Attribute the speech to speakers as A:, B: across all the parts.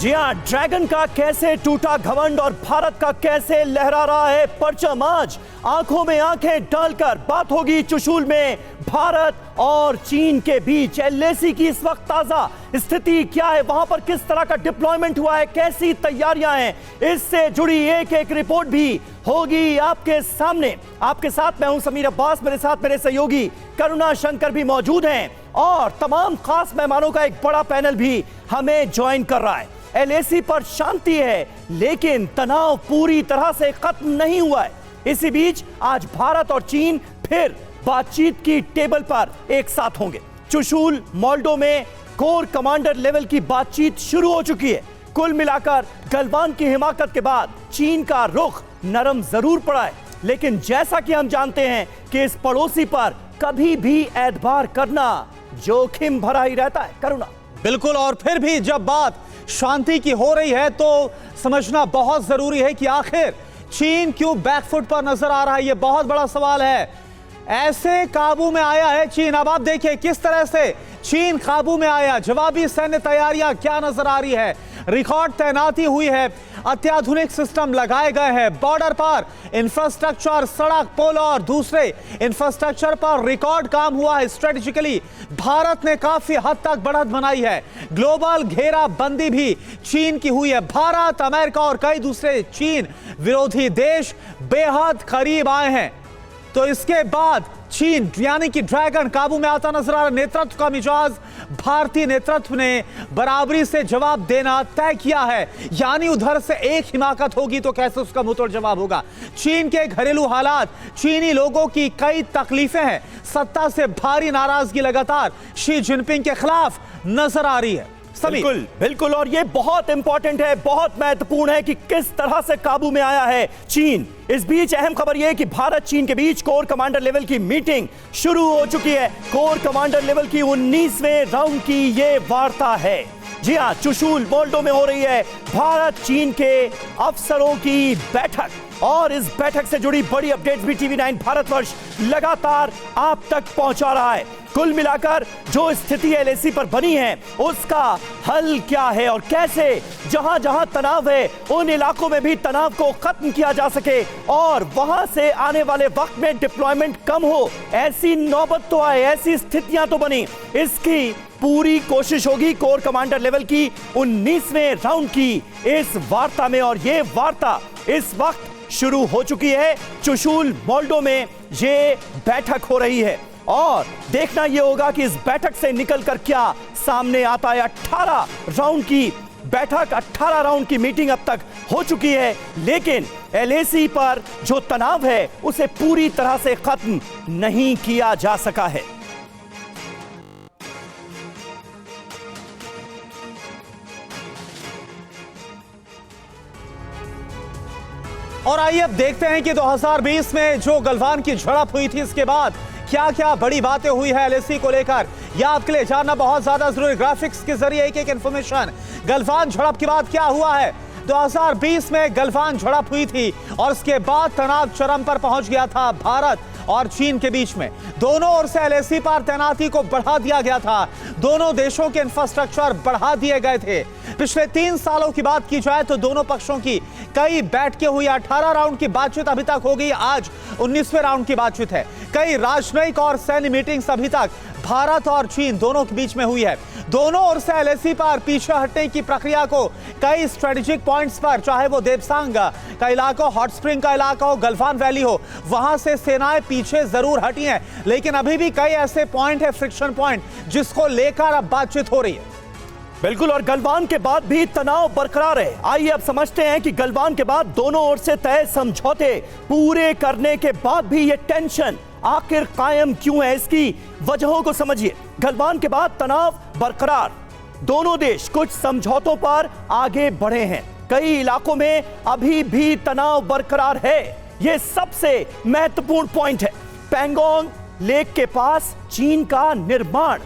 A: जी हाँ, ड्रैगन का कैसे टूटा घमंड और भारत का कैसे लहरा रहा है परचम। आज आंखों में आंखें डालकर बात होगी चुशूल में भारत और चीन के बीच। एलएसी की इस वक्त ताजा स्थिति क्या है, वहां पर किस तरह का डिप्लॉयमेंट हुआ है, कैसी तैयारियां हैं, इससे जुड़ी एक एक रिपोर्ट भी होगी आपके सामने। आपके साथ मैं हूं समीर अब्बास, मेरे साथ मेरे सहयोगी करुणा शंकर भी मौजूद हैं और तमाम खास मेहमानों का एक बड़ा पैनल भी हमें ज्वाइन कर रहा है। एलएसी पर शांति है लेकिन तनाव पूरी तरह से खत्म नहीं हुआ है। इसी बीच आज भारत और चीन फिर बातचीत की टेबल पर एक साथ होंगे। चुशूल मोल्डो में कोर कमांडर लेवल की बातचीत शुरू हो चुकी है। कुल मिलाकर गलवान की हिमाकत के बाद चीन का रुख नरम जरूर पड़ा है, लेकिन जैसा कि हम जानते हैं कि इस पड़ोसी पर कभी भी एतबार करना जोखिम भरा ही रहता है। करुणा
B: बिल्कुल, और फिर भी जब बात शांति की हो रही है तो समझना बहुत जरूरी है कि आखिर चीन क्यों बैकफुट पर नजर आ रहा है। यह बहुत बड़ा सवाल है। ऐसे काबू में आया है चीन। अब आप देखिए किस तरह से चीन काबू में आया। जवाबी सैन्य तैयारियां क्या नजर आ रही है, रिकॉर्ड तैनाती हुई है, अत्याधुनिक सिस्टम लगाए गए हैं, बॉर्डर पर इंफ्रास्ट्रक्चर, सड़क, पुल और दूसरे इंफ्रास्ट्रक्चर पर रिकॉर्ड काम हुआ है। स्ट्रेटेजिकली भारत ने काफी हद तक बढ़त बनाई है। ग्लोबल घेराबंदी भी चीन की हुई है। भारत, अमेरिका और कई दूसरे चीन विरोधी देश बेहद करीब आए हैं। तो इसके बाद चीन यानी कि ड्रैगन काबू में आता नजर आ रहा। नेतृत्व का मिजाज भारतीय नेतृत्व ने बराबरी से जवाब देना तय किया है। यानी उधर से एक हिमाकत होगी तो कैसे उसका मुंहतोड़ जवाब होगा। चीन के घरेलू हालात, चीनी लोगों की कई तकलीफें हैं, सत्ता से भारी नाराजगी लगातार शी जिनपिंग के खिलाफ नजर आ रही है।
A: बिल्कुल बिल्कुल, और ये बहुत इंपॉर्टेंट है, बहुत महत्वपूर्ण है कि किस तरह से काबू में आया है चीन। इस बीच अहम खबर यह है कि भारत चीन के बीच कोर कमांडर लेवल की मीटिंग शुरू हो चुकी है। कोर कमांडर लेवल की 19वें राउंड की ये वार्ता है। जी हां, चुशूल मोल्डो में हो रही है भारत चीन के अफसरों की बैठक और इस बैठक से जुड़ी बड़ी अपडेट्स भी टीवी9 भारतवर्ष लगातार आप तक पहुंचा रहा है। कुल मिलाकर जो स्थिति एलएसी पर बनी है उसका हल क्या है और कैसे जहां जहां तनाव है उन इलाकों में भी तनाव को खत्म किया जा सके और वहां से आने वाले वक्त में डिप्लॉयमेंट कम हो, ऐसी नौबत तो आए, ऐसी स्थितियां तो बनी, इसकी पूरी कोशिश होगी कोर कमांडर लेवल की 19वें राउंड की इस वार्ता में। और ये वार्ता इस वक्त शुरू हो चुकी है। चुशूल मोल्डो में ये बैठक हो रही है और देखना यह होगा कि इस बैठक से निकलकर क्या सामने आता है। 18 राउंड की बैठक, 18 राउंड की मीटिंग अब तक हो चुकी है, लेकिन एलएसी पर जो तनाव है उसे पूरी तरह से खत्म नहीं किया जा सका है।
B: और आइए अब देखते हैं कि 2020 में जो गलवान की झड़प हुई थी इसके बाद क्या क्या बड़ी बातें हुई है एलएसी को लेकर। यह आपके लिए जानना बहुत ज्यादा जरूरी। ग्राफिक्स के जरिए एक एक इंफॉर्मेशन। गलवान झड़प के बाद क्या हुआ है। 2020 में गलवान झड़प हुई थी और उसके बाद तनाव चरम पर पहुंच गया था भारत और चीन के बीच में। दोनों ओर से एलएसी पर तैनाती को बढ़ा दिया गया था। दोनों देशों के इंफ्रास्ट्रक्चर बढ़ा दिए गए थे। पिछले 3 सालों की बात की जाए तो दोनों पक्षों की कई बैठकें हुई। 18 राउंड की बातचीत अभी तक हो गई, आज 19वें राउंड की बातचीत है। कई राजनयिक और सैन्य मीटिंग्स अभी तक भारत और चीन दोनों के बीच में हुई है। दोनों ओर से एलएसी पर पीछे हटने की प्रक्रिया को कई स्ट्रेटेजिक पॉइंट्स पर, चाहे वो देवसांग का इलाका, हॉट स्प्रिंग का इलाका हो, गलवान वैली हो, वहां से सेनाएं पीछे जरूर हटी हैं, लेकिन अभी भी कई ऐसे पॉइंट है, फ्रिक्शन पॉइंट, जिसको लेकर अब बातचीत हो रही है।
A: बिल्कुल, और गलवान के बाद भी तनाव बरकरार है। आइए अब समझते हैं कि गलवान के बाद दोनों ओर से तय समझौते पूरे करने के बाद भी ये टेंशन आखिर कायम क्यों है, इसकी वजहों को समझिए। गलवान के बाद तनाव बरकरार, दोनों देश कुछ समझौतों पर आगे बढ़े हैं, कई इलाकों में अभी भी तनाव बरकरार है। यह सबसे महत्वपूर्ण पॉइंट है। पैंगोंग लेक के पास चीन का निर्माण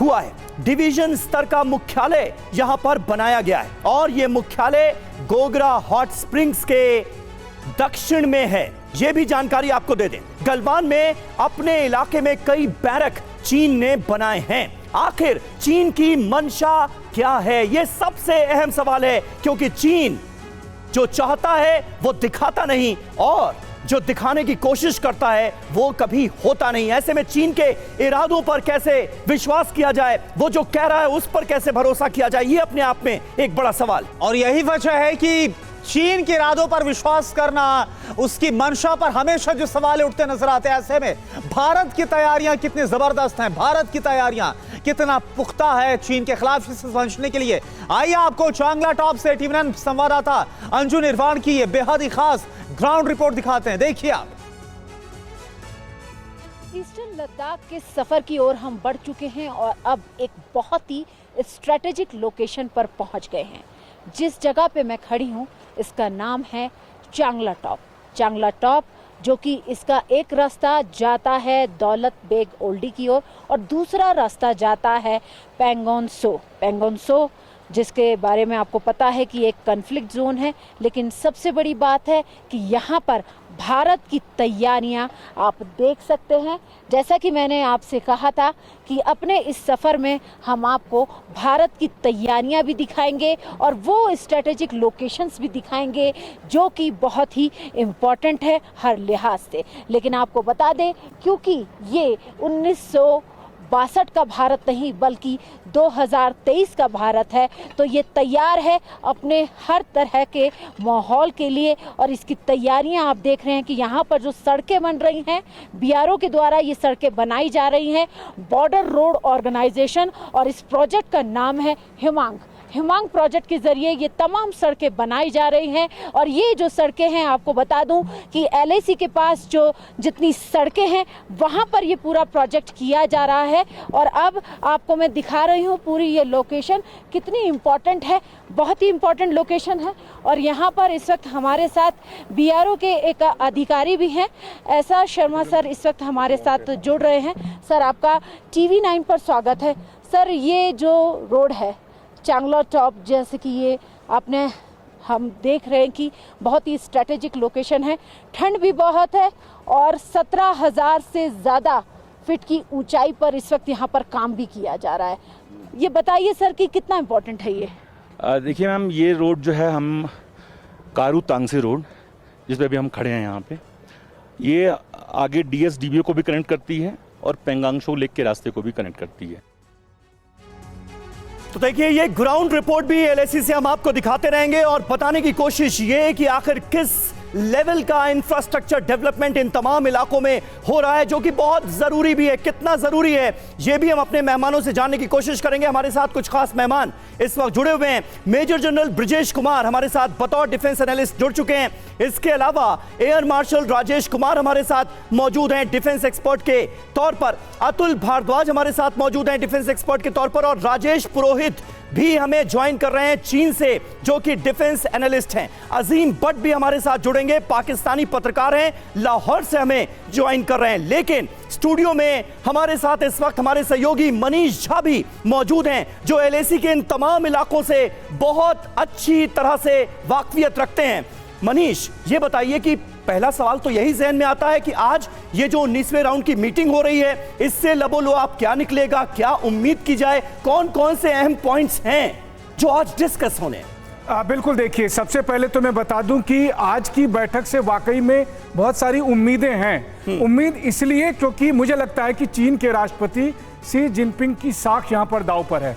A: हुआ है। डिवीजन स्तर का मुख्यालय यहां पर बनाया गया है और यह मुख्यालय गोगरा हॉट स्प्रिंग्स के दक्षिण में है। यह भी जानकारी आपको दे दें, गलवान में अपने इलाके में कई बैरक चीन ने बनाए हैं। आखिर चीन की मंशा क्या है? यह सबसे अहम सवाल है, क्योंकि चीन जो चाहता है वो दिखाता नहीं, और जो दिखाने की कोशिश करता है वो कभी होता नहीं। ऐसे में चीन के इरादों पर कैसे विश्वास किया जाए, वो जो कह रहा है उस पर कैसे भरोसा किया जाए, ये अपने आप में एक बड़ा सवाल।
B: और यही वजह है कि चीन के इरादों पर विश्वास करना, उसकी मंशा पर हमेशा जो सवाल उठते नजर आते हैं। ऐसे में भारत की तैयारियां कितनी जबरदस्त हैं, भारत की तैयारियां कितना पुख्ता है चीन के खिलाफ इसे समझने के लिए। आइए आपको चांगला टॉप से टीवी9 संवाददाता अंजू निर्वाण की ये बेहद ही खास ग्राउंड रिपोर्ट दिखाते हैं, देखिए आप।
C: ईस्टर्न लद्दाख के सफर की ओर हम बढ़ चुके हैं और अब एक बहुत ही स्ट्रेटेजिक लोकेशन पर पहुंच गए हैं। जिस जगह पे मैं खड़ी हूं इसका नाम है चांगला टॉप। चांगला टॉप जो कि इसका एक रास्ता जाता है दौलत बेग ओल्डी की ओर और दूसरा रास्ता जाता है पैंगोंग सो। पैंगोंग सो जिसके बारे में आपको पता है कि एक कन्फ्लिक्ट जोन है, लेकिन सबसे बड़ी बात है कि यहाँ पर भारत की तैयारियां आप देख सकते हैं। जैसा कि मैंने आपसे कहा था कि अपने इस सफ़र में हम आपको भारत की तैयारियां भी दिखाएंगे और वो स्ट्रेटेजिक लोकेशंस भी दिखाएंगे जो कि बहुत ही इम्पॉर्टेंट है हर लिहाज से। लेकिन आपको बता दें, क्योंकि ये 1962 का भारत नहीं बल्कि 2023 का भारत है, तो ये तैयार है अपने हर तरह के माहौल के लिए। और इसकी तैयारियां आप देख रहे हैं कि यहाँ पर जो सड़कें बन रही हैं, बीआरओ के द्वारा ये सड़कें बनाई जा रही हैं, बॉर्डर रोड ऑर्गेनाइजेशन, और इस प्रोजेक्ट का नाम है हिमांग। हिमांग प्रोजेक्ट के जरिए ये तमाम सड़कें बनाई जा रही हैं। और ये जो सड़कें हैं, आपको बता दूं कि एलएसी के पास जो जितनी सड़कें हैं वहाँ पर ये पूरा प्रोजेक्ट किया जा रहा है। और अब आपको मैं दिखा रही हूँ पूरी ये लोकेशन कितनी इम्पोर्टेंट है, बहुत ही इम्पोर्टेंट लोकेशन है। और यहाँ पर इस वक्त हमारे साथ बीआरओ के एक अधिकारी भी हैं, ऐसा शर्मा सर इस वक्त हमारे साथ जुड़ रहे हैं। सर, आपका टीवी9 पर स्वागत है। सर, ये जो रोड है चांगला टॉप, जैसे कि ये हम देख रहे हैं कि बहुत ही स्ट्रेटेजिक लोकेशन है, ठंड भी बहुत है और 17,000 से ज़्यादा फीट की ऊंचाई पर इस वक्त यहाँ पर काम भी किया जा रहा है। ये बताइए सर कि कितना इम्पोर्टेंट है ये?
D: देखिए मैम, ये रोड जो है हम कारू तांगसे रोड, जिस पे अभी हम खड़े हैं यहाँ पे, ये आगे डीएसडीबीओ को भी कनेक्ट करती है और पेंगांग सो लेक के रास्ते को भी कनेक्ट करती है।
A: तो देखिए, ये ग्राउंड रिपोर्ट भी एलएसी से हम आपको दिखाते रहेंगे और बताने की कोशिश ये है कि आखिर किस लेवल का इंफ्रास्ट्रक्चर डेवलपमेंट इन तमाम इलाकों में हो रहा है, जो कि बहुत जरूरी भी है। कितना जरूरी है ये भी हम अपने मेहमानों से जानने की कोशिश करेंगे। हमारे साथ कुछ खास मेहमान इस वक्त जुड़े हुए हैं। मेजर जनरल ब्रजेश कुमार हमारे साथ बतौर डिफेंस एनालिस्ट जुड़ चुके हैं। इसके अलावा एयर मार्शल राजेश कुमार हमारे साथ मौजूद हैं डिफेंस एक्सपर्ट के तौर पर। अतुल भारद्वाज हमारे साथ मौजूद हैं डिफेंस एक्सपर्ट के तौर पर, और राजेश पुरोहित भी हमें ज्वाइन कर रहे हैं चीन से, जो कि डिफेंस एनालिस्ट हैं। अजीम भट्ट भी हमारे साथ जुड़ेंगे, पाकिस्तानी पत्रकार हैं, लाहौर से हमें ज्वाइन कर रहे हैं। लेकिन स्टूडियो में हमारे साथ इस वक्त हमारे सहयोगी मनीष झा भी मौजूद हैं, जो एलएसी के इन तमाम इलाकों से बहुत अच्छी तरह से वाकफियत रखते हैं। मनीष, ये बताइए कि पहला सवाल तो यही जहन में आता है कि आज ये जो 19वें राउंड की मीटिंग हो रही है, इससे लबोलुआब क्या निकलेगा, क्या उम्मीद की जाए, कौन कौन से अहम पॉइंट्स हैं जो आज डिस्कस होने?
E: बिल्कुल, देखिए, सबसे पहले तो मैं बता दूं कि आज की बैठक से वाकई में बहुत सारी उम्मीदें हैं। उम्मीद इसलिए क्योंकि मुझे लगता है कि चीन के राष्ट्रपति शी जिनपिंग की साख यहां पर दांव पर है।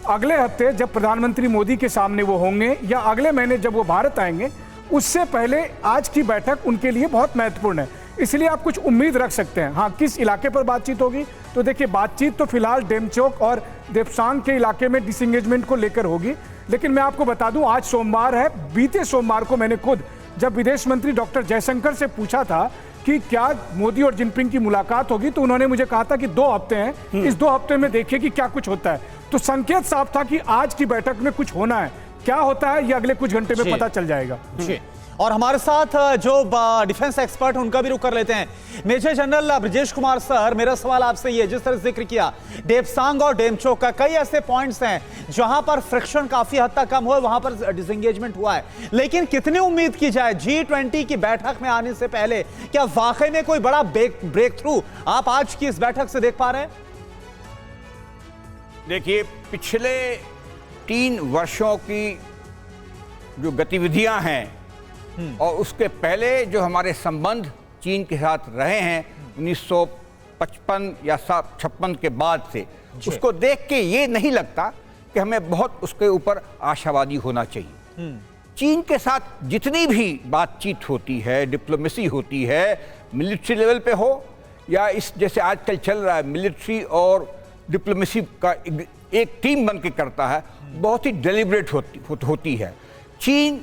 E: अगले हफ्ते जब प्रधानमंत्री मोदी के सामने वो होंगे, या अगले महीने जब वो भारत आएंगे, उससे पहले आज की बैठक उनके लिए बहुत महत्वपूर्ण है। इसलिए आप कुछ उम्मीद रख सकते हैं। हाँ, किस इलाके पर बातचीत होगी, तो देखिए, बातचीत तो फिलहाल डेमचोक और देपसांग के इलाके में डिसएंगेजमेंट को लेकर होगी। लेकिन मैं आपको बता दूं, आज सोमवार है। बीते सोमवार को मैंने खुद जब विदेश मंत्री डॉक्टर जयशंकर से पूछा था कि क्या मोदी और जिनपिंग की मुलाकात होगी, तो उन्होंने मुझे कहा था कि 2 हफ्ते हैं, इस 2 हफ्ते में देखिए कि क्या कुछ होता है। तो संकेत साफ था कि आज की बैठक में कुछ होना है। क्या होता है ये अगले कुछ घंटे में पता चल जाएगा।
B: और हमारे साथ जो डिफेंस एक्सपर्ट उनका भी रुख कर लेते हैं। Major general Brajesh Kumar sir, मेरा सवाल आपसे ये, जिस तरह जिक्र किया देपसांग और डेमचोक का, कई ऐसे पॉइंट्स हैं जहां पर फ्रिक्शन काफी हद तक कम हुआ, वहां पर डिसएंगेजमेंट हुआ है। लेकिन कितनी उम्मीद की जाए G20 की बैठक में आने से पहले, क्या वाकई में कोई बड़ा ब्रेक थ्रू आप आज की इस बैठक से देख पा रहे हैं?
F: देखिए, पिछले 3 वर्षों की जो गतिविधियां हैं और उसके पहले जो हमारे संबंध चीन के साथ रहे हैं 1955 या 56 के बाद से, उसको देख के ये नहीं लगता कि हमें बहुत उसके ऊपर आशावादी होना चाहिए। चीन के साथ जितनी भी बातचीत होती है, डिप्लोमेसी होती है, मिलिट्री लेवल पे हो या इस जैसे आजकल चल रहा है मिलिट्री और डिप्लोमेसी का एक टीम बन के करता है, बहुत ही डेलिब्रेट होती है। चीन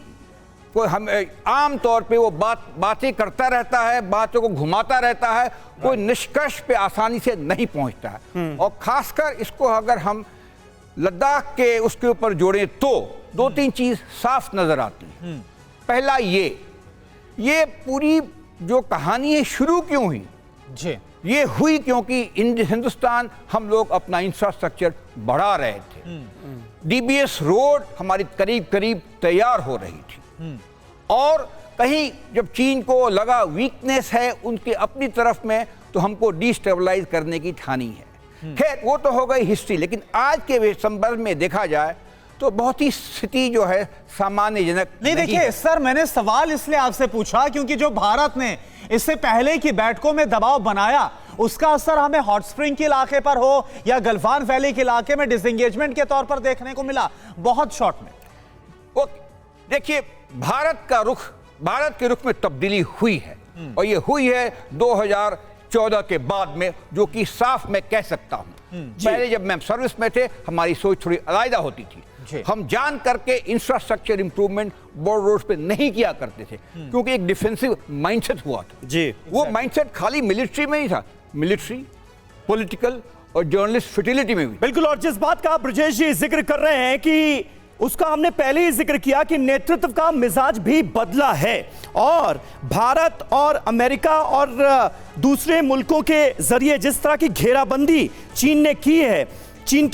F: को हम आम तौर पे वो बातें करता रहता है, बातों को घुमाता रहता है, कोई निष्कर्ष पे आसानी से नहीं पहुंचता है। और खासकर इसको अगर हम लद्दाख के उसके ऊपर जोड़ें तो 2-3 चीज साफ नजर आती है। पहला ये पूरी जो कहानी है शुरू क्यों हुई?
B: जी,
F: ये हुई क्योंकि हिंदुस्तान हम लोग अपना इंफ्रास्ट्रक्चर बढ़ा रहे थे। डीबीएस रोड हमारी करीब करीब तैयार हो रही थी और कहीं जब चीन को लगा वीकनेस है उनके अपनी तरफ में, तो हमको डिस्टेबलाइज करने की ठानी है। खैर वो तो हो गई हिस्ट्री, लेकिन आज के संदर्भ में देखा जाए तो बहुत ही स्थिति जो है सामान्यजनक
B: नहीं। देखिए सर, मैंने सवाल इसलिए आपसे पूछा क्योंकि जो भारत ने इससे पहले की बैठकों में दबाव बनाया, उसका असर हमें हॉट स्प्रिंग के इलाके पर हो या गलवान वैली के इलाके में डिसएंगेजमेंट के तौर पर देखने को मिला बहुत शॉर्ट में।
F: देखिए, भारत के रुख में तब्दीली हुई है और ये हुई है 2014 के बाद में, जो कि साफ मैं कह सकता हूं। पहले जब मैं सर्विस में थे हमारी सोच थोड़ी अलग होती थी। हम जान करके इंफ्रास्ट्रक्चर इंप्रूवमेंट बॉर्डर रोड पे नहीं किया करते थे क्योंकि एक डिफेंसिव माइंडसेट हुआ था।
A: जी,
F: वो माइंडसेट खाली मिलिट्री में ही था, मिलिट्री, पॉलिटिकल और जर्नलिस्ट फर्टिलिटी में भी।
A: बिल्कुल। और जिस बात का आप ब्रजेश जी जिक्र कर रहे हैं कि उसका हमने पहले ही जिक्र किया कि नेतृत्व का मिजाज भी बदला है और भारत और अमेरिका और दूसरे मुल्कों के जरिए जिस तरह की घेराबंदी चीन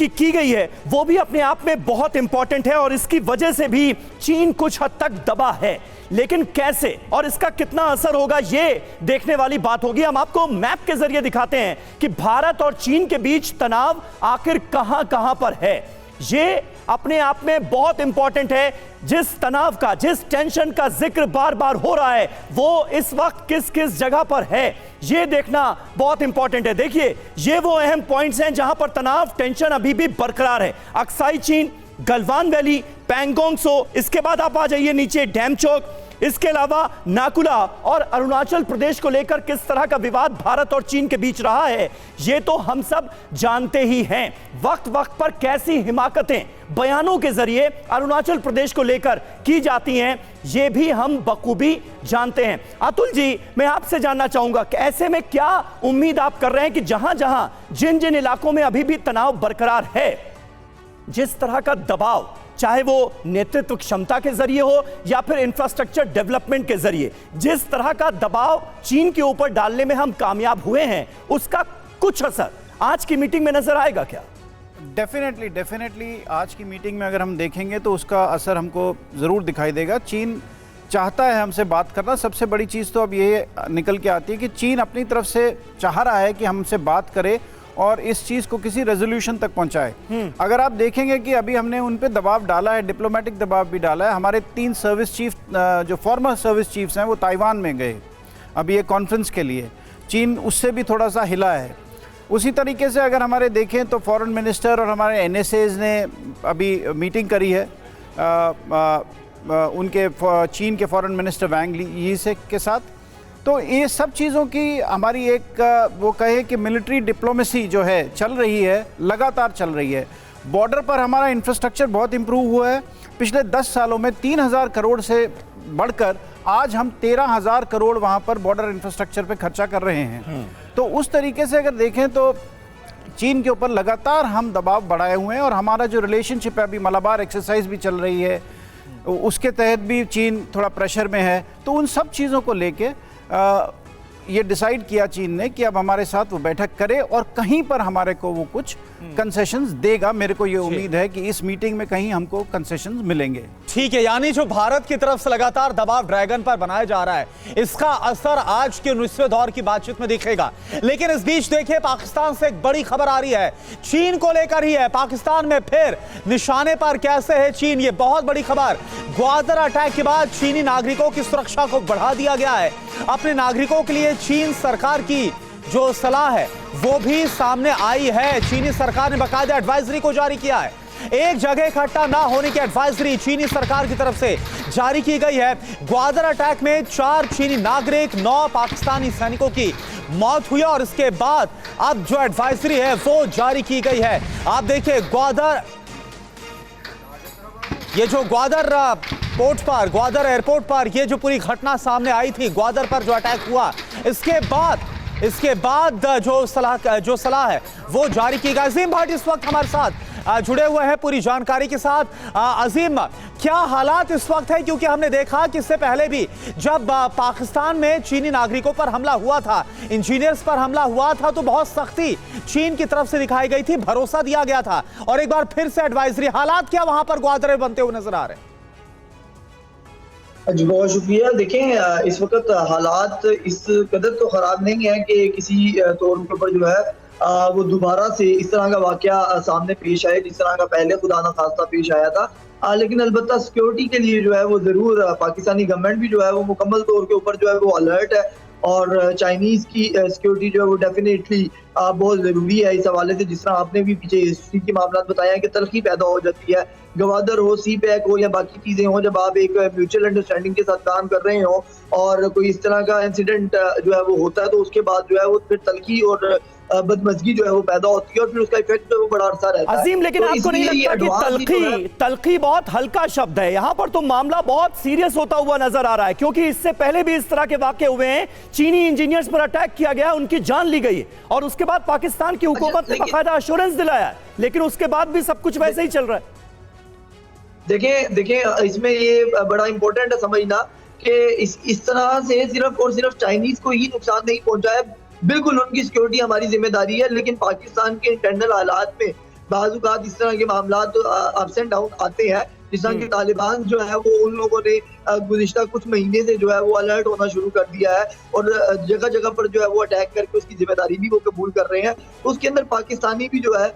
A: की गई है, वो भी अपने आप में बहुत इंपॉर्टेंट है और इसकी वजह से भी चीन कुछ हद तक दबा है। लेकिन कैसे और इसका कितना असर होगा, ये देखने वाली बात होगी। हम आपको मैप के जरिए दिखाते हैं कि भारत और चीन के बीच तनाव आखिर कहां पर है। ये अपने आप में बहुत इंपॉर्टेंट है। जिस तनाव का, जिस टेंशन का जिक्र बार बार हो रहा है, वो इस वक्त किस किस जगह पर है, ये देखना बहुत इंपॉर्टेंट है। देखिए, ये वो अहम पॉइंट्स हैं जहां पर तनाव, टेंशन अभी भी बरकरार है। अक्साई चीन, गलवान वैली, पैंगोंग त्सो, इसके बाद आप आ जाइए नीचे डैमचोक, इसके अलावा नाकुला और अरुणाचल प्रदेश को लेकर किस तरह का विवाद भारत और चीन के बीच रहा है, ये तो हम सब जानते ही हैं। वक्त वक्त पर कैसी हिमाकतें बयानों के जरिए अरुणाचल प्रदेश को लेकर की जाती हैं, ये भी हम बखूबी जानते हैं। अतुल जी, मैं आपसे जानना चाहूंगा कि ऐसे में क्या उम्मीद आप कर रहे हैं कि जहां जहां जिन इलाकों में अभी भी तनाव बरकरार है, जिस तरह का दबाव, चाहे वो नेतृत्व क्षमता के जरिए हो या फिर इंफ्रास्ट्रक्चर डेवलपमेंट के जरिए, जिस तरह का दबाव चीन के ऊपर डालने में हम कामयाब हुए हैं, उसका कुछ असर आज की मीटिंग में नजर आएगा क्या?
G: डेफिनेटली आज की मीटिंग में अगर हम देखेंगे तो उसका असर हमको ज़रूर दिखाई देगा। चीन चाहता है हमसे बात करना। सबसे बड़ी चीज़ तो अब ये निकल के आती है कि चीन अपनी तरफ से चाह रहा है कि हमसे बात करे और इस चीज़ को किसी रेजोल्यूशन तक पहुंचाए। अगर आप देखेंगे कि अभी हमने उन पे दबाव डाला है, डिप्लोमेटिक दबाव भी डाला है। हमारे 3 सर्विस चीफ जो फॉर्मर सर्विस चीफ्स हैं वो ताइवान में गए अभी ये कॉन्फ्रेंस के लिए। चीन उससे भी थोड़ा सा हिला है। उसी तरीके से अगर हमारे देखें तो फॉरेन मिनिस्टर और हमारे एनएसएज ने अभी मीटिंग करी है उनके चीन के फॉरेन मिनिस्टर वांग यी से के साथ। तो ये सब चीज़ों की हमारी एक वो कहे कि मिलिट्री डिप्लोमेसी जो है चल रही है, लगातार चल रही है। बॉर्डर पर हमारा इंफ्रास्ट्रक्चर बहुत इम्प्रूव हुआ है। पिछले 10 सालों में 3000 करोड़ से बढ़कर आज हम 13,000 करोड़ वहाँ पर बॉर्डर इंफ्रास्ट्रक्चर पे खर्चा कर रहे हैं। तो उस तरीके से अगर देखें तो चीन के ऊपर लगातार हम दबाव बढ़ाए हुए हैं और हमारा जो रिलेशनशिप है, अभी मलाबार एक्सरसाइज भी चल रही है, उसके तहत भी चीन थोड़ा प्रेशर में है। तो उन सब चीज़ों को लेके ये डिसाइड किया चीन ने कि अब हमारे साथ वो बैठक करे और कहीं पर हमारे को वो कुछ कंसेशंस देगा। मेरे को ये उम्मीद है कि इस मीटिंग में कहीं हमको कंसेशंस मिलेंगे।
B: ठीक है, यानी जो भारत की तरफ से लगातार दबाव ड्रैगन पर बनाया जा रहा है, इसका असर आज के 19वें दौर की बातचीत में दिखेगा। लेकिन इस बीच देखिए, पाकिस्तान से एक बड़ी खबर आ रही है, चीन को लेकर ही है। पाकिस्तान में फिर निशाने पर कैसे है चीन, ये बहुत बड़ी खबर। ग्वादर अटैक के बाद चीनी नागरिकों की सुरक्षा को बढ़ा दिया गया है। अपने नागरिकों के लिए चीन सरकार की जो सलाह है वो भी सामने आई है। चीनी सरकार ने बाकायदा एडवाइजरी को जारी किया है। एक जगह इकट्ठा ना होने की एडवाइजरी चीनी सरकार की तरफ से जारी की गई है। ग्वादर अटैक में 4 चीनी नागरिक, 9 पाकिस्तानी सैनिकों की मौत हुई और इसके बाद अब जो एडवाइजरी है वो जारी की गई है। आप देखिए, ग्वादर, ये जो ग्वादर पोर्ट पर, ग्वादर एयरपोर्ट पर ये जो पूरी घटना सामने आई थी, ग्वादर पर जो अटैक हुआ, इसके बाद जो सलाह है वो जारी की गई। अजीम भट्ट इस वक्त हमारे साथ जुड़े हुए हैं पूरी जानकारी के साथ। अजीम, क्या हालात इस वक्त है, क्योंकि हमने देखा कि इससे पहले भी जब पाकिस्तान में चीनी नागरिकों पर हमला हुआ था, इंजीनियर्स पर हमला हुआ था, तो बहुत सख्ती चीन की तरफ से दिखाई गई थी, भरोसा दिया गया था, और एक बार फिर से एडवाइजरी। हालात क्या वहां पर ग्वादर में बनते हुए नजर आ रहे हैं?
H: जी बहुत शुक्रिया। देखें, इस वक्त हालात इस कदर तो खराब नहीं है कि किसी तौर के ऊपर जो है वो दोबारा से इस तरह का वाकया सामने पेश आए जिस तरह का पहले खुदा ना खास्ता पेश आया था। लेकिन अलबत्ता सिक्योरिटी के लिए जो है वो जरूर पाकिस्तानी गवर्नमेंट भी जो है वो मुकम्मल तौर के ऊपर जो है वो अलर्ट है, और चाइनीज की सिक्योरिटी जो है वो डेफिनेटली बहुत ज़रूरी है। इस हवाले से जिस तरह आपने भी पीछे हिस्ट्री के मामला बताया कि तलखी पैदा हो जाती है, गवादर हो, सी पैक हो या बाकी चीज़ें हो, जब आप एक म्यूचुअल अंडरस्टैंडिंग के साथ काम कर रहे हो और कोई इस तरह का इंसिडेंट जो है वो होता है, तो उसके बाद जो है वो फिर तलखी और बदमज़गी जो है वो पैदा होती है और फिर उसका इफेक्ट जो है वो बड़ा अरसा रहता है।
A: अजीम, लेकिन
H: तो
A: आपको नहीं लगता कि तलखी बहुत हल्का शब्द है? यहाँ पर तो मामला बहुत सीरियस होता हुआ नजर आ रहा है, क्योंकि इससे पहले भी इस तरह के वाकये हुए हैं, चीनी इंजीनियर्स पर अटैक किया गया, उनकी जान ली गई और उसके बाद पाकिस्तान की हुकूमत ने बाकायदा एश्योरेंस दिलाया, लेकिन उसके बाद भी सब कुछ वैसे ही चल रहा है।
H: देखें इसमें ये बड़ा इंपॉर्टेंट है समझना कि इस तरह से सिर्फ और सिर्फ चाइनीज को ही नुकसान नहीं पहुंचा है। बिल्कुल उनकी सिक्योरिटी हमारी जिम्मेदारी है, लेकिन पाकिस्तान के इंटरनल हालात में बाज़ औक़ात इस तरह के मामला तो अप्स एंड डाउन आते हैं। जिस तरह के तालिबान जो है वो उन लोगों ने गुज़िश्ता कुछ महीने से जो है वो अलर्ट होना शुरू कर दिया है और जगह जगह पर जो है वो अटैक करके उसकी जिम्मेदारी भी वो कबूल कर रहे हैं। उसके अंदर पाकिस्तानी भी जो है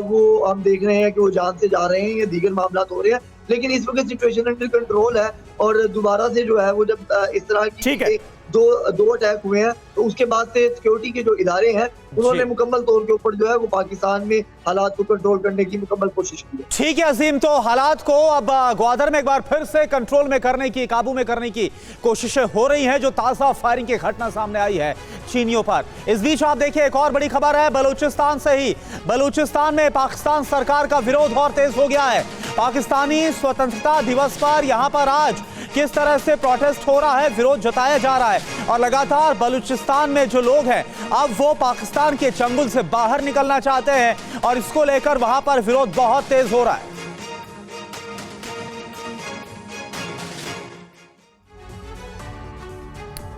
H: वो हम देख रहे हैं कि वो जान से जा रहे हैं या दीगर मामला हो रहे हैं, लेकिन इस वक्त सिचुएशन अंडर कंट्रोल है। और दोबारा से जो है वो जब इस तरह की दो अटैक हुए हैं, तो उसके बाद से सिक्योरिटी के जो इदारे हैं उन्होंने मुकम्मल तौर के ऊपर जो है वो पाकिस्तान में हालात को कंट्रोल करने की मुकम्मल कोशिश की है।
B: ठीक है अजीम, तो हालात को अब ग्वादर में एक बार फिर से कंट्रोल में करने की, काबू में करने की कोशिशें हो रही हैं, जो ताज़ा फायरिंग की घटना सामने आई है चीनियों पर। इस बीच आप देखिए, एक और बड़ी खबर है बलूचिस्तान से ही। बलूचिस्तान में पाकिस्तान सरकार का विरोध और तेज हो गया है। पाकिस्तानी स्वतंत्रता दिवस पर यहां पर आज किस तरह से प्रोटेस्ट हो रहा है, विरोध जताया जा रहा है, और लगातार बलूचिस्तान में जो लोग हैं अब वो पाकिस्तान के चंगुल से बाहर निकलना चाहते हैं और इसको लेकर वहां पर विरोध बहुत तेज हो रहा है।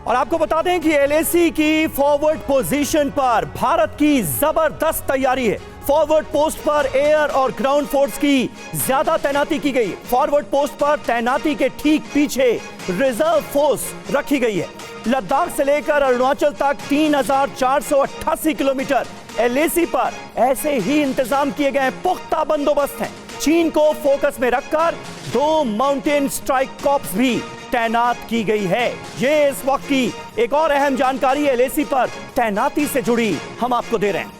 A: और आपको बता दें कि एलएसी की फॉरवर्ड पोजीशन पर भारत की जबरदस्त तैयारी है। फॉरवर्ड पोस्ट पर एयर और ग्राउंड फोर्स की ज्यादा तैनाती की गई। फॉरवर्ड पोस्ट पर तैनाती के ठीक पीछे रिजर्व फोर्स रखी गई है। लद्दाख से लेकर अरुणाचल तक 3488 किलोमीटर एलएसी पर ऐसे ही इंतजाम किए गए हैं, पुख्ता बंदोबस्त है। चीन को फोकस में रखकर 2 माउंटेन स्ट्राइक कॉर्प्स भी तैनात की गई है। ये इस वक्त की एक और अहम जानकारी एलएसी पर तैनाती से जुड़ी हम आपको दे रहे हैं।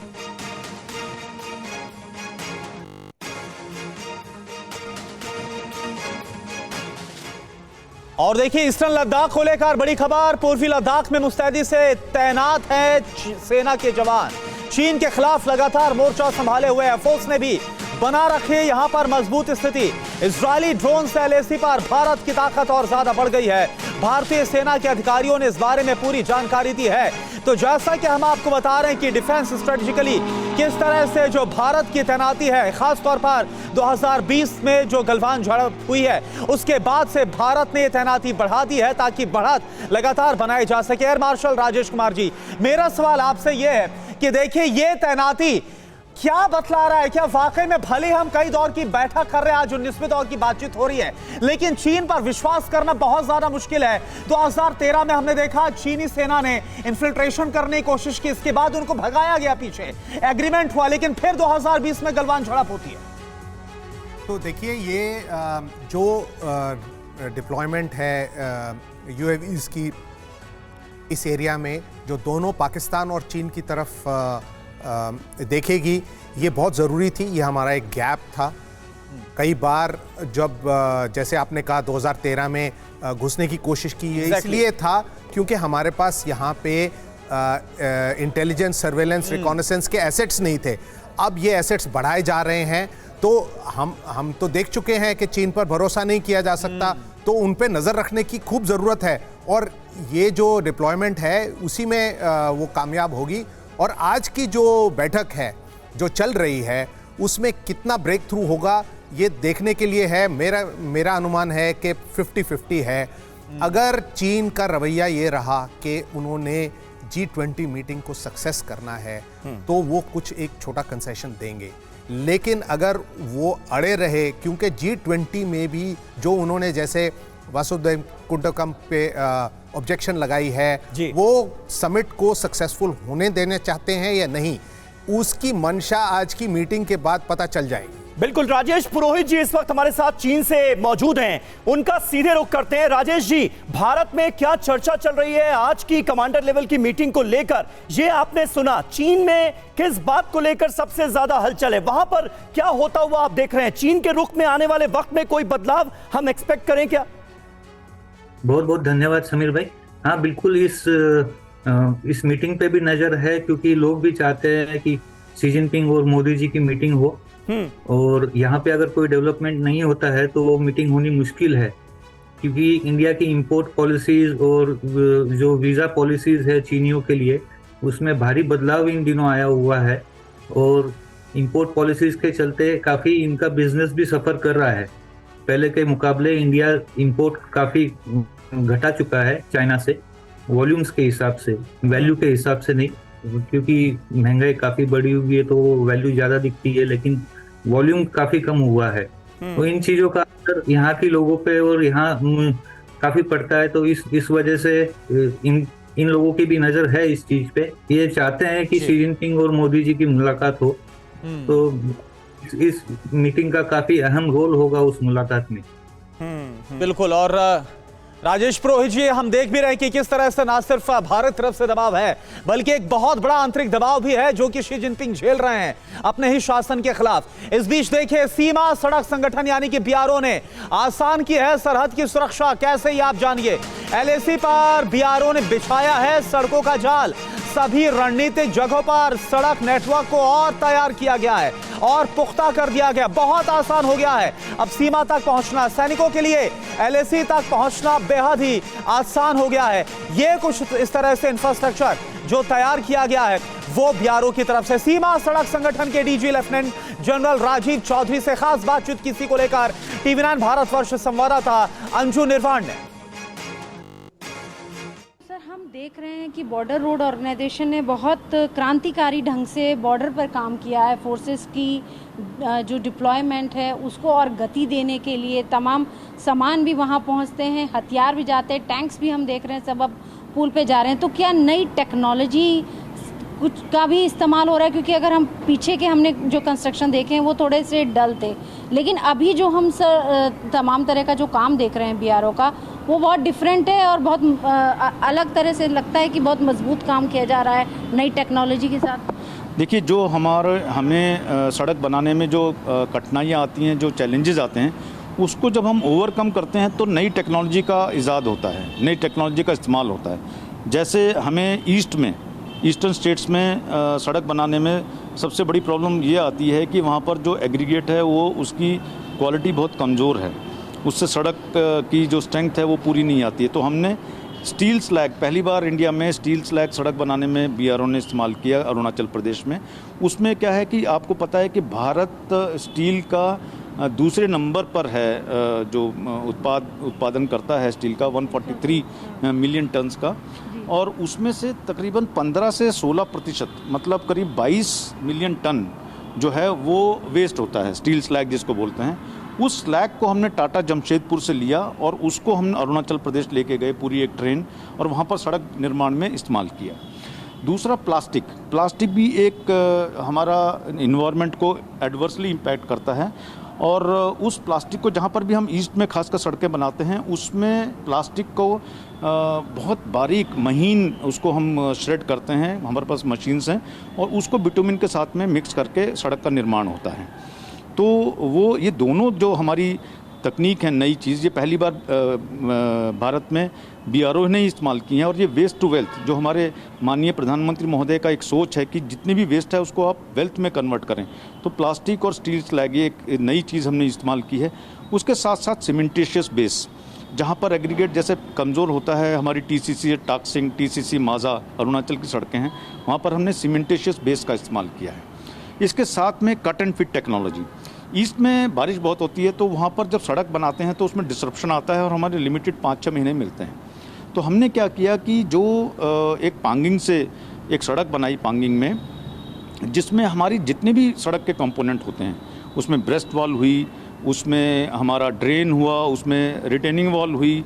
B: और देखिए, ईस्टर्न लद्दाख को लेकर बड़ी खबर। पूर्वी लद्दाख में मुस्तैदी से तैनात है सेना के जवान। चीन के खिलाफ लगातार मोर्चा संभाले हुए एयरफोर्स ने भी बना रखे यहां पर मजबूत स्थिति। इजरायली ड्रोन से एलएसी पर भारत की ताकत और ज्यादा बढ़ गई है। भारतीय सेना के अधिकारियों ने इस बारे में पूरी जानकारी दी है। तो जैसा कि हम आपको बता रहे हैं कि डिफेंस स्ट्रेटेजिकली किस तरह से जो भारत की तैनाती है, खासतौर पर 2020 में जो गलवान झड़प हुई है उसके बाद से भारत ने तैनाती बढ़ा दी है ताकि बढ़त लगातार बनाई जा सके। एयर मार्शल राजेश कुमार जी, मेरा सवाल आपसे यह है कि देखिए ये तैनाती क्या बतला रहा है? क्या वाकई में भले हम कई दौर की बैठक कर रहे हैं, आज 19वें दौर की बातचीत हो रही है, लेकिन चीन पर विश्वास करना बहुत ज्यादा मुश्किल है। 2013 में हमने देखा चीनी सेना ने इन्फिल्ट्रेशन करने की कोशिश की, इसके बाद उनको भगाया गया, पीछे एग्रीमेंट हुआ, लेकिन फिर 2020 में गलवान झड़प होती है।
I: तो देखिए ये जो डिप्लॉयमेंट है यूएवीज़ की इस एरिया में, जो दोनों पाकिस्तान और चीन की तरफ देखेगी, ये बहुत ज़रूरी थी। ये हमारा एक गैप था। कई बार जब जैसे आपने कहा 2013 में घुसने की कोशिश की, ये इसलिए था क्योंकि हमारे पास यहाँ पे इंटेलिजेंस, सर्वेलेंस, रिकॉनेसेंस के एसेट्स नहीं थे। अब ये एसेट्स बढ़ाए जा रहे हैं, तो हम तो देख चुके हैं कि चीन पर भरोसा नहीं किया जा सकता, तो उन पे नज़र रखने की खूब ज़रूरत है और ये जो डिप्लॉयमेंट है उसी में वो कामयाब होगी। और आज की जो बैठक है जो चल रही है उसमें कितना ब्रेक थ्रू होगा ये देखने के लिए है। मेरा अनुमान है कि 50-50 है। अगर चीन का रवैया ये रहा कि उन्होंने G20 मीटिंग को सक्सेस करना है तो वो कुछ एक छोटा कंसेशन देंगे, लेकिन अगर वो अड़े रहे, क्योंकि G20 में भी जो उन्होंने जैसे वासुदेव कुंडकम पे ऑब्जेक्शन लगाई है, वो समिट को सक्सेसफुल होने देना चाहते हैं या नहीं, उसकी मंशा आज की मीटिंग के बाद पता चल जाएगी।
A: बिल्कुल, राजेश पुरोहित जी इस वक्त हमारे साथ चीन से मौजूद हैं, उनका सीधे रुख करते हैं। राजेश जी, भारत में क्या चर्चा चल रही है आज की कमांडर लेवल की मीटिंग को लेकर? ये आपने सुना, चीन में किस बात को लेकर सबसे ज्यादा हलचल है, वहां पर क्या होता हुआ आप देख रहे हैं? चीन के रुख में आने वाले वक्त में कोई बदलाव हम एक्सपेक्ट करें क्या?
J: बहुत बहुत धन्यवाद समीर भाई। हाँ बिल्कुल, इस मीटिंग पे भी नजर है, क्योंकि लोग भी चाहते हैं कि शी जिनपिंग और मोदी जी की मीटिंग हो, और यहाँ पे अगर कोई डेवलपमेंट नहीं होता है तो वो मीटिंग होनी मुश्किल है, क्योंकि इंडिया की इंपोर्ट पॉलिसीज और जो वीज़ा पॉलिसीज है चीनियों के लिए, उसमें भारी बदलाव इन दिनों आया हुआ है और इंपोर्ट पॉलिसीज के चलते काफ़ी इनका बिजनेस भी सफ़र कर रहा है। पहले के मुकाबले इंडिया इंपोर्ट काफ़ी घटा चुका है चाइना से, वॉल्यूम्स के हिसाब से, वैल्यू के हिसाब से नहीं, क्योंकि महंगाई काफ़ी बढ़ी हुई है तो वैल्यू ज़्यादा दिखती है, लेकिन वॉल्यूम काफ़ी कम हुआ है। तो इन चीज़ों का असर यहाँ के लोगों पे और यहाँ काफ़ी पड़ता है, तो इस वजह से इन लोगों की भी नज़र है इस चीज़ पे। ये चाहते हैं कि शी जिनपिंग और मोदी जी की मुलाकात हो, तो इस मीटिंग का काफी अहम रोल होगा उस मुलाकात में।
B: बिल्कुल। और राजेश पुरोहित जी, हम देख भी रहे हैं कि किस तरह से ना सिर्फ भारत तरफ से दबाव है, बल्कि एक बहुत बड़ा आंतरिक दबाव भी है जो कि शी जिनपिंग झेल रहे हैं अपने ही शासन के खिलाफ। इस बीच देखिए, सीमा सड़क संगठन यानी कि बीआरओ ने आसान की है सरहद की सुरक्षा। कैसे ही आप जानिए, LAC पर बीआरओ ने बिछाया है सड़कों का जाल। सभी रणनीतिक जगहों पर सड़क नेटवर्क को और तैयार किया गया है और पुख्ता कर दिया गया, बहुत आसान हो गया है अब सीमा तक पहुंचना। सैनिकों के लिए LAC तक पहुंचना बेहद ही आसान हो गया है। ये कुछ इस तरह से इंफ्रास्ट्रक्चर जो तैयार किया गया है वो बीआरओ की तरफ से। सीमा सड़क संगठन के DG lieutenant general Rajeev Chaudhary से खास बातचीत किसी को लेकर TV9 भारतवर्ष संवाददाता अंजू निर्वाण ने।
C: हम देख रहे हैं कि बॉर्डर रोड ऑर्गेनाइजेशन ने बहुत क्रांतिकारी ढंग से बॉर्डर पर काम किया है। फोर्सेस की जो डिप्लॉयमेंट है उसको और गति देने के लिए तमाम सामान भी वहां पहुंचते हैं, हथियार भी जाते हैं, टैंक्स भी हम देख रहे हैं सब अब पुल पे जा रहे हैं। तो क्या नई टेक्नोलॉजी कुछ का भी इस्तेमाल हो रहा है? क्योंकि अगर हम पीछे के हमने जो कंस्ट्रक्शन देखे हैं वो थोड़े से डल थे, लेकिन अभी जो हम तमाम तरह का जो काम देख रहे हैं बीआरओ का वो बहुत डिफरेंट है और बहुत अलग तरह से लगता है कि बहुत मजबूत काम किया जा रहा है नई टेक्नोलॉजी के साथ।
K: देखिए, जो हमें सड़क बनाने में जो कठिनाइयाँ आती हैं, जो चैलेंजेस आते हैं, उसको जब हम ओवरकम करते हैं तो नई टेक्नोलॉजी का इजाद होता है, नई टेक्नोलॉजी का इस्तेमाल होता है। जैसे हमें ईस्टर्न स्टेट्स में सड़क बनाने में सबसे बड़ी प्रॉब्लम ये आती है कि वहाँ पर जो एग्रीगेट है वो उसकी क्वालिटी बहुत कमज़ोर है, उससे सड़क की जो स्ट्रेंथ है वो पूरी नहीं आती है। तो हमने स्टील स्लैग पहली बार इंडिया में स्टील स्लैग सड़क बनाने में बीआरओ ने इस्तेमाल किया अरुणाचल प्रदेश में। उसमें क्या है कि आपको पता है कि भारत स्टील का दूसरे नंबर पर है, जो उत्पादन करता है स्टील का 143 मिलियन टन्स का, और उसमें से तकरीबन 15 से 16% मतलब करीब 22 मिलियन टन जो है वो वेस्ट होता है, स्टील स्लैग जिसको बोलते हैं। उस स्लैग को हमने टाटा जमशेदपुर से लिया और उसको हम अरुणाचल प्रदेश लेके गए पूरी एक ट्रेन, और वहाँ पर सड़क निर्माण में इस्तेमाल किया। दूसरा प्लास्टिक भी एक हमारा इन्वायरमेंट को एडवर्सली इम्पैक्ट करता है, और उस प्लास्टिक को जहाँ पर भी हम ईस्ट में खासकर सड़कें बनाते हैं उसमें प्लास्टिक को बहुत बारीक महीन उसको हम श्रेड करते हैं, हमारे पास मशीन्स हैं, और उसको बिटुमिन के साथ में मिक्स करके सड़क का निर्माण होता है। तो वो ये दोनों जो हमारी तकनीक है, नई चीज़, ये पहली बार भारत में बीआरओ ने ही इस्तेमाल की है। और ये वेस्ट टू वेल्थ जो हमारे माननीय प्रधानमंत्री महोदय का एक सोच है कि जितनी भी वेस्ट है उसको आप वेल्थ में कन्वर्ट करें, तो प्लास्टिक और स्टील स्लैग ये एक नई चीज़ हमने इस्तेमाल की है। उसके साथ साथ सीमेंटेशियस बेस, जहाँ पर एग्रीगेट जैसे कमज़ोर होता है, हमारी टीसीसी टाक्सिंग, टीसीसी माजा अरुणाचल की सड़कें हैं, वहाँ पर हमने सीमेंटेशियस बेस का इस्तेमाल किया है। इसके साथ में cut and fit technology, east में बारिश बहुत होती है तो वहाँ पर जब सड़क बनाते हैं तो उसमें डिसरप्शन आता है और हमारे लिमिटेड 5-6 महीने मिलते हैं। तो हमने क्या किया कि जो एक पांगिंग से एक सड़क बनाई पांगिंग में, जिसमें हमारी जितने भी सड़क के कंपोनेंट होते हैं, उसमें ब्रेस्ट वॉल हुई, उसमें हमारा ड्रेन हुआ, उसमें रिटेनिंग वॉल हुई।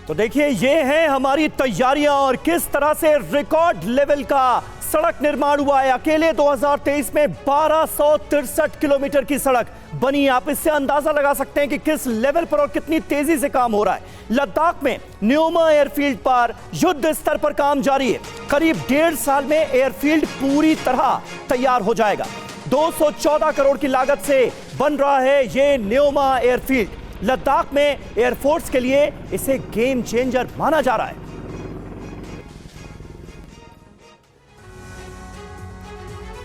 A: तो देखिए ये है हमारी तैयारियां और किस तरह से रिकॉर्ड लेवल का सड़क निर्माण हुआ है। अकेले 2023 में 1263 किलोमीटर की सड़क बनी। आप इससे अंदाजा लगा सकते हैं कि किस लेवल पर और कितनी तेजी से काम हो रहा है। लद्दाख में न्योमा एयरफील्ड पर युद्ध स्तर पर काम जारी है। करीब 1.5 साल में एयरफील्ड पूरी तरह तैयार हो जाएगा। 214 करोड़ की लागत से बन रहा है ये न्योमा एयरफील्ड। लद्दाख में एयरफोर्स के लिए इसे गेम चेंजर माना जा रहा है।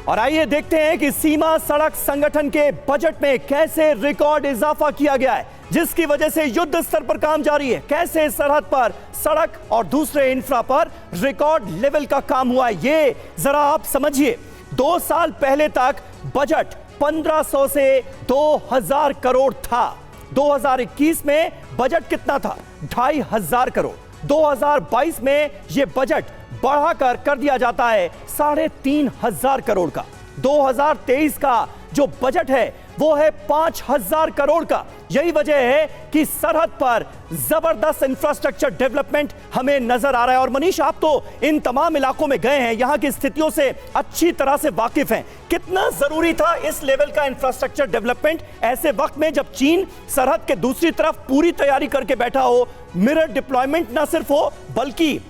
A: और आइए देखते हैं कि सीमा सड़क संगठन के बजट में कैसे रिकॉर्ड इजाफा किया गया है, जिसकी वजह से युद्ध स्तर पर काम जारी है। कैसे सरहद पर सड़क और दूसरे इंफ्रा पर रिकॉर्ड लेवल का काम हुआ है, ये जरा आप समझिए। 2 साल पहले तक बजट 1500 से 2000 करोड़ था। 2021 में बजट कितना था? 2500 करोड़। 2022 में यह बजट बढ़ाकर कर दिया जाता है 3500 करोड़ का। 2023 का जो बजट है वो है 5000 करोड़ का। यही वजह है कि सरहद पर जबरदस्त इंफ्रास्ट्रक्चर डेवलपमेंट हमें नजर आ रहा है। और मनीष, आप तो इन तमाम इलाकों में गए हैं, यहां की स्थितियों से अच्छी तरह से वाकिफ हैं। कितना जरूरी था इस लेवल का इंफ्रास्ट्रक्चर डेवलपमेंट ऐसे वक्त में जब चीन सरहद के दूसरी तरफ पूरी तैयारी करके बैठा हो? मिरर डिप्लॉयमेंट ना सिर्फ हो बल्कि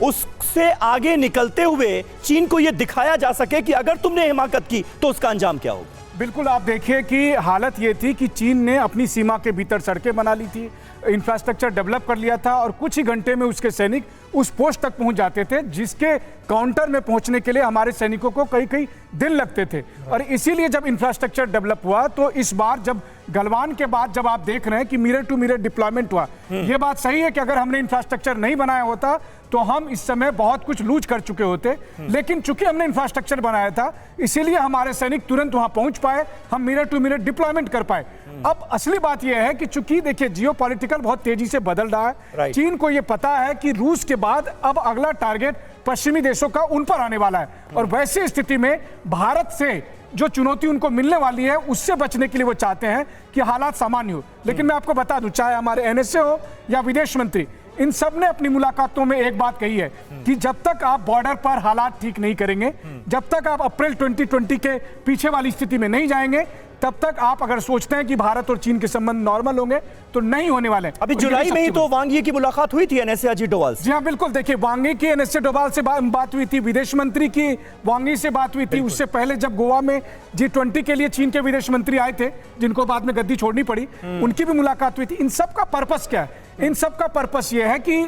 A: उससे आगे निकलते हुए चीन को यह दिखाया जा सके कि अगर तुमने हिमाकत की तो उसका अंजाम क्या होगा।
E: बिल्कुल, आप देखिए कि हालत ये थी कि चीन ने अपनी सीमा के भीतर सड़कें बना ली थी, इंफ्रास्ट्रक्चर डेवलप कर लिया था, और कुछ ही घंटे में उसके सैनिक उस पोस्ट तक पहुंच जाते थे जिसके काउंटर में पहुंचने के लिए हमारे सैनिकों को कई कई दिन लगते थे। और इसीलिए जब इंफ्रास्ट्रक्चर डेवलप हुआ तो इस बार जब गलवान के बाद जब आप देख रहे हैं कि मिरर टू मिरर डिप्लॉयमेंट हुआ, यह बात सही है कि अगर हमने इंफ्रास्ट्रक्चर नहीं बनाया होता तो हम इस समय बहुत कुछ लूज कर चुके होते। लेकिन चूंकि हमने इंफ्रास्ट्रक्चर बनाया था इसीलिए हमारे सैनिक तुरंत वहां पहुंच पाए, हम मिरर टू मिरर डिप्लॉयमेंट कर पाए। अब असली बात यह है कि चूंकि देखिए जियोपॉलिटिकल बहुत तेजी से बदल रहा है। चीन को यह पता है कि रूस के बाद अब अगला टारगेट पश्चिमी देशों का उन पर आने वाला है, और वैसी स्थिति में भारत से जो चुनौती उनको मिलने वाली है उससे बचने के लिए वो चाहते हैं कि हालात सामान्य हो। लेकिन मैं आपको बता दूं, चाहे हमारे एनएसए हो या विदेश मंत्री, इन सब ने अपनी मुलाकातों में एक बात कही है कि जब तक आप बॉर्डर पर हालात ठीक नहीं करेंगे, जब तक आप अप्रैल 2020 के पीछे वाली स्थिति में नहीं जाएंगे, तब तक आप अगर सोचते हैं कि भारत और चीन के संबंध नॉर्मल होंगे तो नहीं होने वाले।
A: अभी जुलाई में ही तो वांग यी की मुलाकात हुई थी एनएसए अजीत डोभाल से।
E: जी हाँ, बिल्कुल। देखिए, वांग यी की एनएसए डोभाल से बात हुई थी, विदेश मंत्री की वांग यी से बात हुई थी। उससे पहले जब गोवा में G20 के लिए चीन के विदेश मंत्री आए थे, जिनको बाद में गद्दी छोड़नी पड़ी, उनकी भी मुलाकात हुई थी। इन सब का पर्पस क्या है? इन सब का पर्पस यह है कि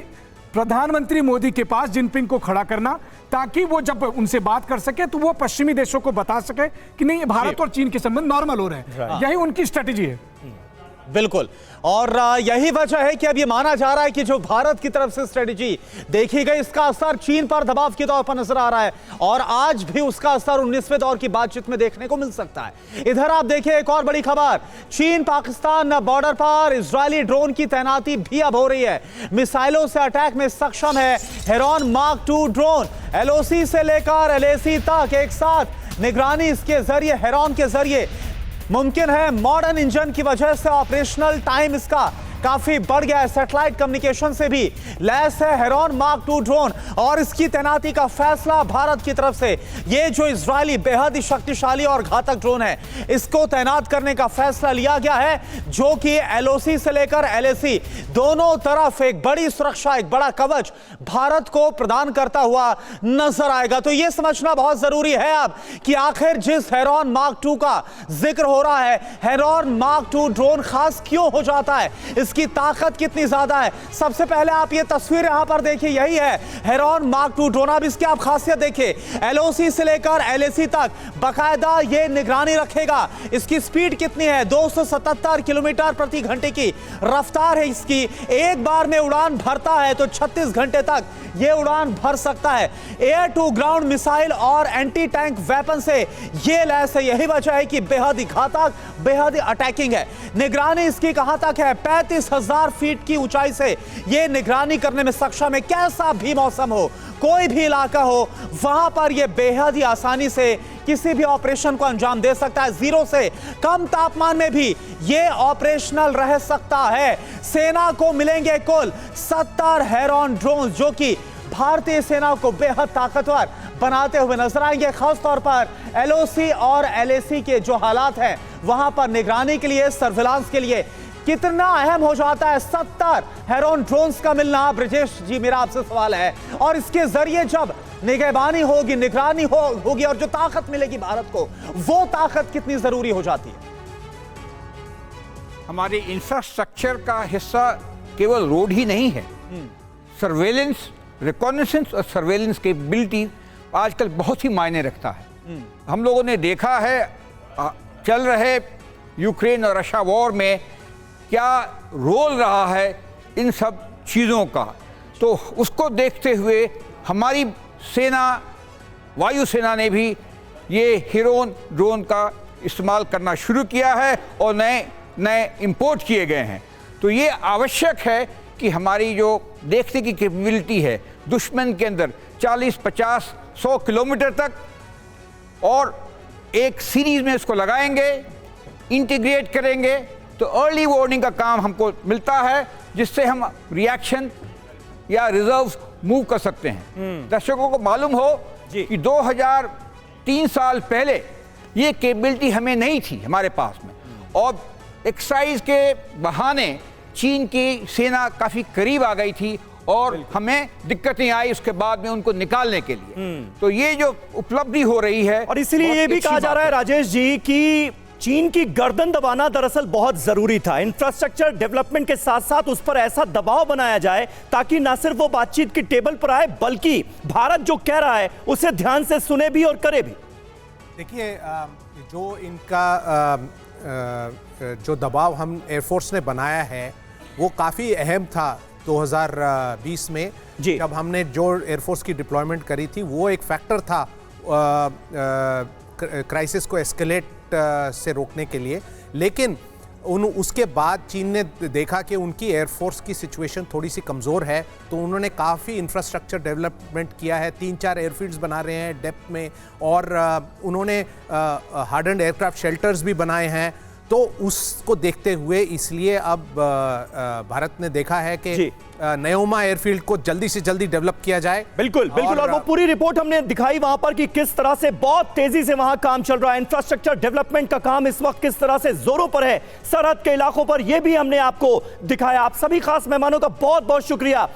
E: प्रधानमंत्री मोदी के पास जिनपिंग को खड़ा करना, ताकि वो जब उनसे बात कर सके तो वो पश्चिमी देशों को बता सके कि नहीं, भारत और चीन के संबंध नॉर्मल हो रहे हैं। यही उनकी स्ट्रेटेजी है।
B: बिल्कुल, और यही वजह है कि अब ये माना जा रहा है कि जो भारत की तरफ से स्ट्रेटेजी देखी गई, इसका असर चीन पर दबाव के तौर पर नजर आ रहा है और आज भी उसका असर 19वें दौर की बातचीत में देखने को मिल सकता है। इधर आप देखिए एक और बड़ी खबर, चीन पाकिस्तान बॉर्डर पर इजरायली ड्रोन की तैनाती भी अब हो रही है। मिसाइलों से अटैक में सक्षम है हेरॉन मार्क 2 ड्रोन। LOC से लेकर LAC तक एक साथ निगरानी इसके जरिए, हेरॉन के जरिए मुमकिन है। मॉडर्न इंजन की वजह से ऑपरेशनल टाइम इसका काफी बढ़ गया है। सैटेलाइट कम्युनिकेशन से भी लैस है हेरॉन मार्क 2 ड्रोन और इसकी तैनाती का फैसला भारत की तरफ से, ये जो इजरायली बेहद ही शक्तिशाली और घातक ड्रोन है, इसको तैनात करने का फैसला लिया गया है, जो कि LOC से लेकर LAC दोनों तरफ एक बड़ी सुरक्षा, एक बड़ा कवच भारत को प्रदान करता हुआ नजर आएगा। तो यह समझना बहुत जरूरी है अब कि आखिर जिस हेरॉन मार्क 2 का जिक्र हो रहा है, हेरॉन मार्क 2 ड्रोन खास क्यों हो जाता है, इसकी ताकत कितनी ज्यादा है। सबसे पहले आप ये तस्वीर यहां पर देखिए, यही है हेरॉन मार्क 2 ड्रोन। अब इसकी आप खासियत देखिए, LOC से लेकर LAC तक बकायदा ये निगरानी रखेगा। इसकी स्पीड कितनी है, 277 किलोमीटर प्रति घंटे की रफ्तार है इसकी। एक बार में उड़ान भरता है तो 36 घंटे तक ये उड़ान भर सकता है। एयर टू ग्राउंड मिसाइल और एंटी टैंक वेपन से ये लैस है। यही वजह है कि बेहद ही घातक, बेहद ही अटैकिंग है। निगरानी इसकी कहां तक है, 35,000 फीट की ऊंचाई से ये निगरानी करने में सक्षम है। कैसा भी मौसम हो, कोई भी इलाका हो, वहां पर यह बेहद ही आसानी से किसी भी ऑपरेशन को अंजाम दे सकता है। 0 से कम तापमान में भी यह ऑपरेशनल रह सकता है। सेना को मिलेंगे कुल 70 हेरॉन ड्रोन, जो कि भारतीय सेना को बेहद ताकतवर बनाते हुए नजर आएंगे। खासतौर पर LOC और LAC के जो हालात हैं, वहां पर निगरानी के लिए, सर्विलांस के लिए कितना अहम हो जाता है 70 हेरॉन ड्रोन्स का मिलना। ब्रजेश जी, मेरा आपसे सवाल है, और इसके जरिए जब निगरानी होगी, होगी और जो ताकत मिलेगी भारत को, वो ताकत कितनी जरूरी हो जाती है?
F: हमारे इंफ्रास्ट्रक्चर का हिस्सा केवल रोड ही नहीं है, सर्वेलेंस, रिकॉनेसेंस और सर्वेलेंस कैपेबिलिटी आजकल बहुत ही मायने रखता है। हम लोगों ने देखा है चल रहे यूक्रेन और रशिया वॉर में क्या रोल रहा है इन सब चीज़ों का, तो उसको देखते हुए हमारी सेना, वायुसेना ने भी ये हेरॉन ड्रोन का इस्तेमाल करना शुरू किया है और नए इंपोर्ट किए गए हैं। तो ये आवश्यक है कि हमारी जो देखने की कैपेबिलिटी है दुश्मन के अंदर 40, 50, 100 किलोमीटर तक, और एक सीरीज में इसको लगाएंगे, इंटीग्रेट करेंगे, तो अर्ली वार्निंग का काम हमको मिलता है, जिससे हम रिएक्शन या रिजर्व्स मूव कर सकते हैं। दर्शकों को मालूम हो कि 2003 साल पहले ये कैपेबिलिटी हमें नहीं थी हमारे पास में, और एक्सरसाइज के बहाने चीन की सेना काफ़ी करीब आ गई थी और हमें दिक्कतें आई उसके बाद में उनको निकालने के लिए। तो ये जो उपलब्धि हो रही है,
A: और इसलिए ये भी कहा जा रहा है राजेश जी कि चीन की गर्दन दबाना दरअसल बहुत जरूरी था। इंफ्रास्ट्रक्चर डेवलपमेंट के साथ साथ उस पर ऐसा दबाव बनाया जाए ताकि ना सिर्फ वो बातचीत की टेबल पर आए, बल्कि भारत जो कह रहा है उसे ध्यान से सुने भी और करे भी।
I: देखिए, जो इनका जो दबाव हम एयरफोर्स ने बनाया है वो काफ़ी अहम था 2020 में, जब हमने जो एयरफोर्स की डिप्लॉयमेंट करी थी, वो एक फैक्टर था क्राइसिस को एस्केलेट से रोकने के लिए। लेकिन उसके बाद चीन ने देखा कि उनकी एयरफोर्स की सिचुएशन थोड़ी सी कमज़ोर है, तो उन्होंने काफ़ी इंफ्रास्ट्रक्चर डेवलपमेंट किया है, 3-4 एयरफील्ड्स बना रहे हैं डेप्थ में, और उन्होंने हार्डन्ड एयरक्राफ्ट शेल्टर्स भी बनाए हैं। तो उसको देखते हुए इसलिए अब भारत ने देखा है कि नयोमा एयरफील्ड को जल्दी से जल्दी डेवलप किया जाए।
A: बिल्कुल बिल्कुल, और वो पूरी रिपोर्ट हमने दिखाई वहां पर कि किस तरह से बहुत तेजी से वहां काम चल रहा है। इंफ्रास्ट्रक्चर डेवलपमेंट का काम इस वक्त किस तरह से जोरों पर है सरहद के इलाकों पर, यह भी हमने आपको दिखाया। आप सभी खास मेहमानों का बहुत बहुत शुक्रिया